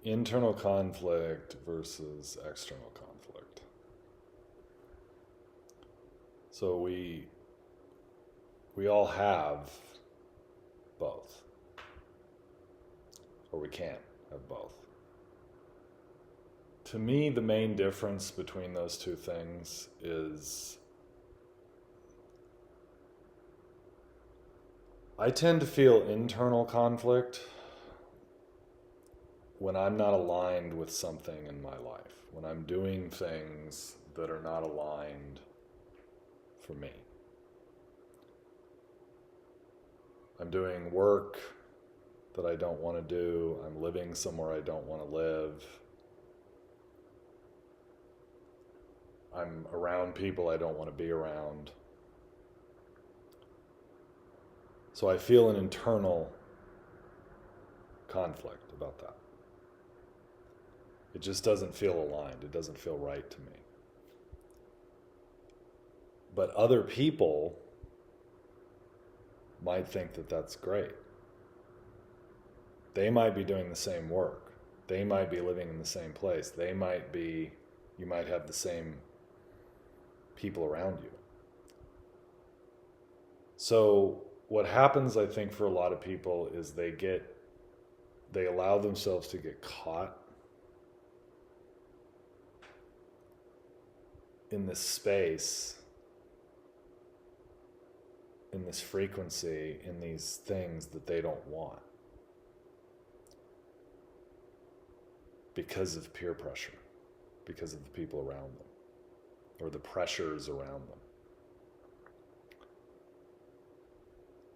Internal conflict versus external conflict. So we all have both, or we can have both. To me, the main difference between those two things is I tend to feel internal conflict when I'm not aligned with something in my life, when I'm doing things that are not aligned for me. I'm doing work that I don't want to do. I'm living somewhere I don't want to live. I'm around people I don't want to be around. So I feel an internal conflict about that. It just doesn't feel aligned. It doesn't feel right to me. But other people might think that that's great. They might be doing the same work. They might be living in the same place. You might have the same people around you. So what happens, I think, for a lot of people is they allow themselves to get caught in this space, in this frequency, in these things that they don't want because of peer pressure, because of the people around them, or the pressures around them.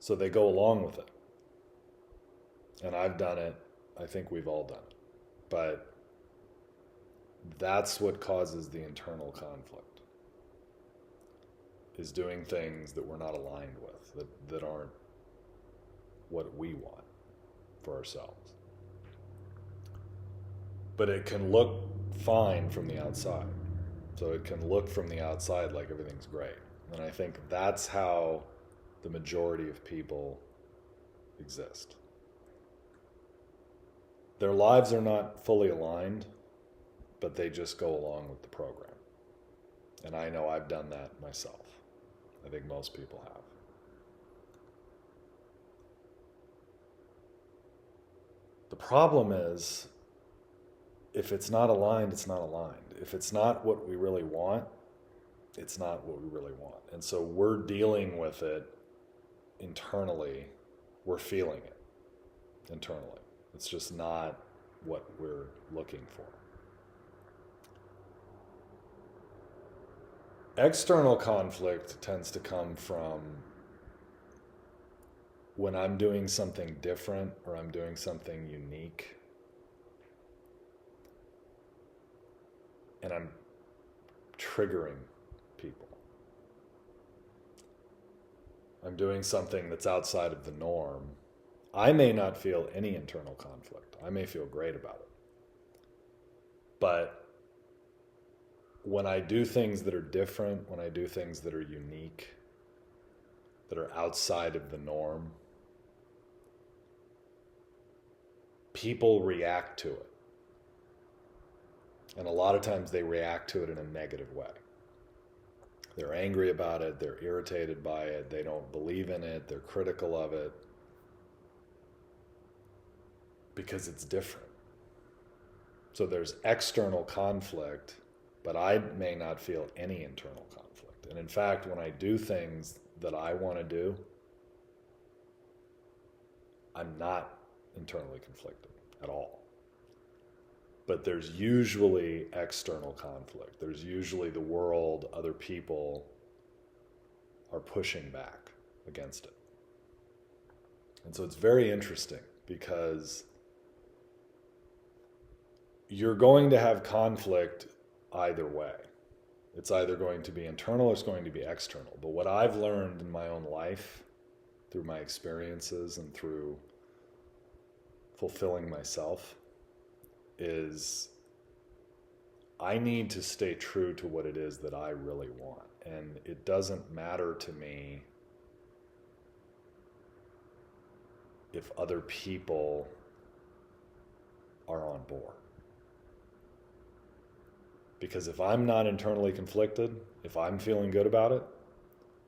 So they go along with it. And I've done it. I think we've all done it. But that's what causes the internal conflict, is doing things that we're not aligned with, that aren't what we want for ourselves. But it can look fine from the outside. So it can look from the outside like everything's great. And I think that's how the majority of people exist. Their lives are not fully aligned, but they just go along with the program. And I know I've done that myself. I think most people have. The problem is, if it's not aligned, it's not aligned. If it's not what we really want, it's not what we really want. And so we're dealing with it internally. We're feeling it internally. It's just not what we're looking for. External conflict tends to come from when I'm doing something different or I'm doing something unique and I'm triggering people. I'm doing something that's outside of the norm. I may not feel any internal conflict. I may feel great about it. But when I do things that are different, when I do things that are unique, that are outside of the norm, people react to it. And a lot of times they react to it in a negative way. They're angry about it, they're irritated by it, they don't believe in it, they're critical of it, because it's different. So there's external conflict, but I may not feel any internal conflict. And in fact, when I do things that I want to do, I'm not internally conflicted at all. But there's usually external conflict. There's usually the world, other people are pushing back against it. And so it's very interesting because you're going to have conflict either way. It's either going to be internal or it's going to be external. But what I've learned in my own life, through my experiences and through fulfilling myself, is I need to stay true to what it is that I really want. And it doesn't matter to me if other people are on wild boar. Because if I'm not internally conflicted, if I'm feeling good about it,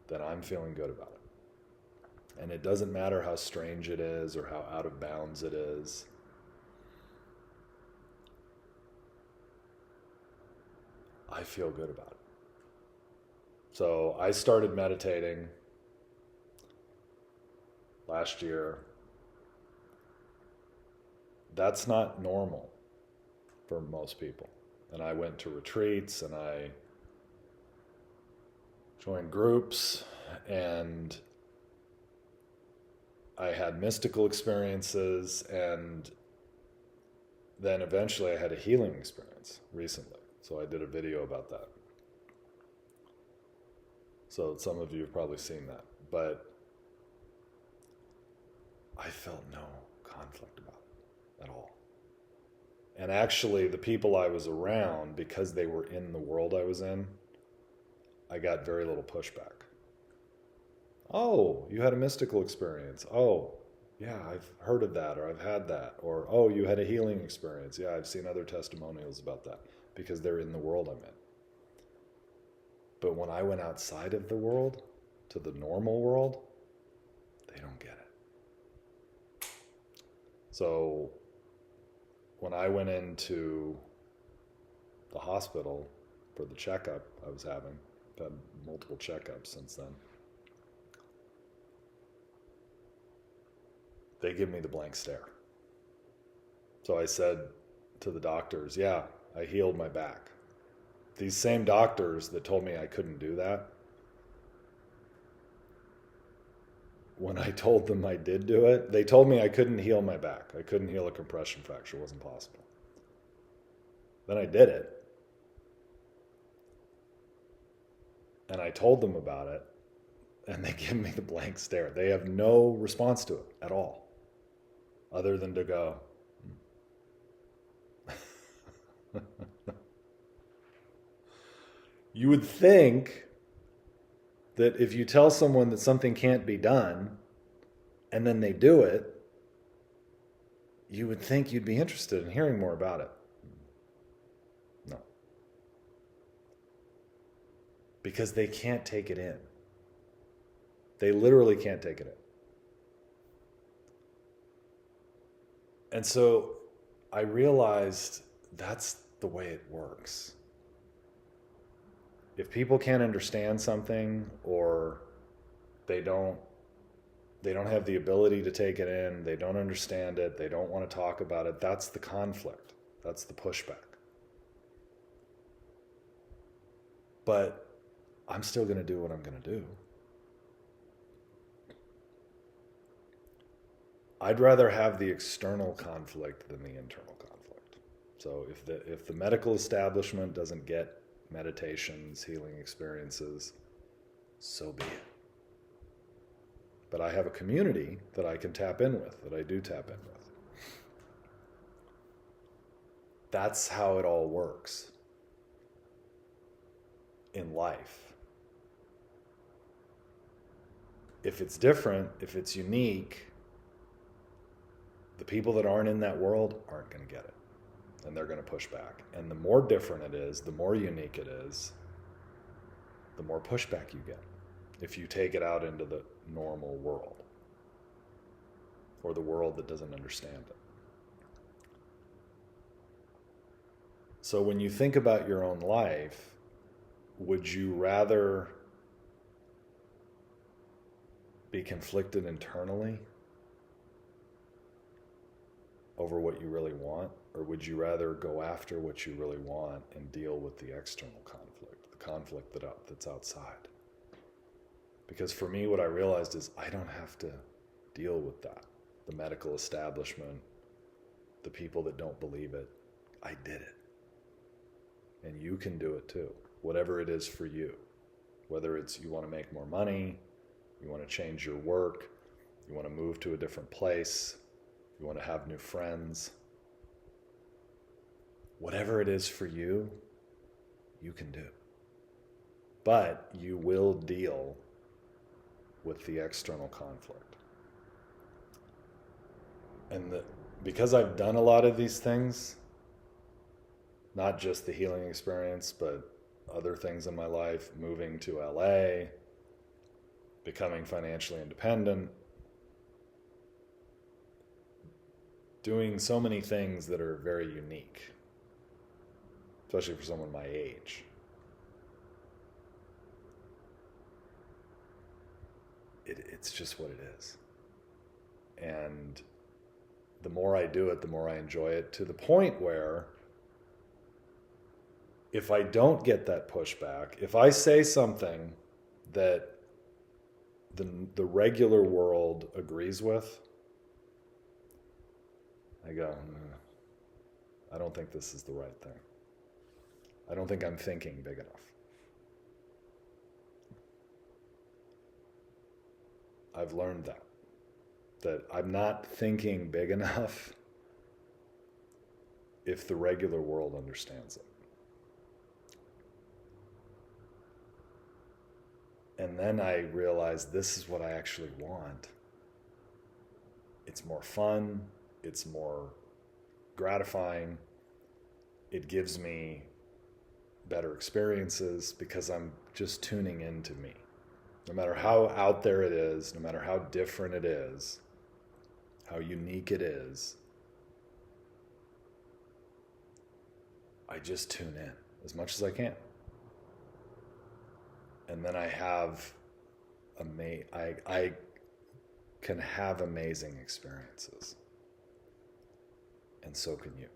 then I'm feeling good about it. And it doesn't matter how strange it is or how out of bounds it is. I feel good about it. So I started meditating last year. That's not normal for most people. And I went to retreats and I joined groups and I had mystical experiences, and then eventually I had a healing experience recently. So I did a video about that. So some of you have probably seen that. But I felt no conflict about it at all. And actually, the people I was around, because they were in the world I was in, I got very little pushback. Oh, you had a mystical experience. Oh, yeah, I've heard of that, or I've had that. Or, oh, you had a healing experience. Yeah, I've seen other testimonials about that, because they're in the world I'm in. But when I went outside of the world, to the normal world, they don't get it. So when I went into the hospital for the checkup I was having, I've had multiple checkups since then, they give me the blank stare. So I said to the doctors, yeah, I healed my back. These same doctors that told me I couldn't do that, when I told them I did do it, they told me I couldn't heal my back. I couldn't heal a compression fracture. It wasn't possible. Then I did it. And I told them about it, and they give me the blank stare. They have no response to it at all, other than to go, You would think that if you tell someone that something can't be done, and then they do it, you would think you'd be interested in hearing more about it. No. Because they can't take it in. They literally can't take it in. And so I realized that's the way it works. If people can't understand something, or they don't have the ability to take it in, they don't understand it, they don't want to talk about it, that's the conflict. That's the pushback. But I'm still going to do what I'm going to do. I'd rather have the external conflict than the internal conflict. So if the medical establishment doesn't get meditations, healing experiences, so be it. But I have a community that I can tap in with, that I do tap in with. That's how it all works in life. If it's different, if it's unique, the people that aren't in that world aren't going to get it. And they're going to push back. And the more different it is, the more unique it is, the more pushback you get if you take it out into the normal world, or the world that doesn't understand it. So when you think about your own life, would you rather be conflicted internally over what you really want? Or would you rather go after what you really want and deal with the external conflict, the conflict that's outside? Because for me, what I realized is I don't have to deal with that. The medical establishment, the people that don't believe it, I did it. And you can do it too, whatever it is for you. Whether it's you want to make more money, you want to change your work, you want to move to a different place, you want to have new friends. Whatever it is for you, you can do. But you will deal with the external conflict. And because I've done a lot of these things, not just the healing experience, but other things in my life, moving to LA, becoming financially independent, doing so many things that are very unique, especially for someone my age. It's just what it is. And the more I do it, the more I enjoy it, to the point where if I don't get that pushback, if I say something that the regular world agrees with, I go, I don't think this is the right thing. I don't think I'm thinking big enough. I've learned that I'm not thinking big enough if the regular world understands it. And then I realized this is what I actually want. It's more fun. It's more gratifying. It gives me better experiences because I'm just tuning into me. No matter how out there it is, no matter how different it is, how unique it is, I just tune in as much as I can. And then I have I can have amazing experiences. And so can you.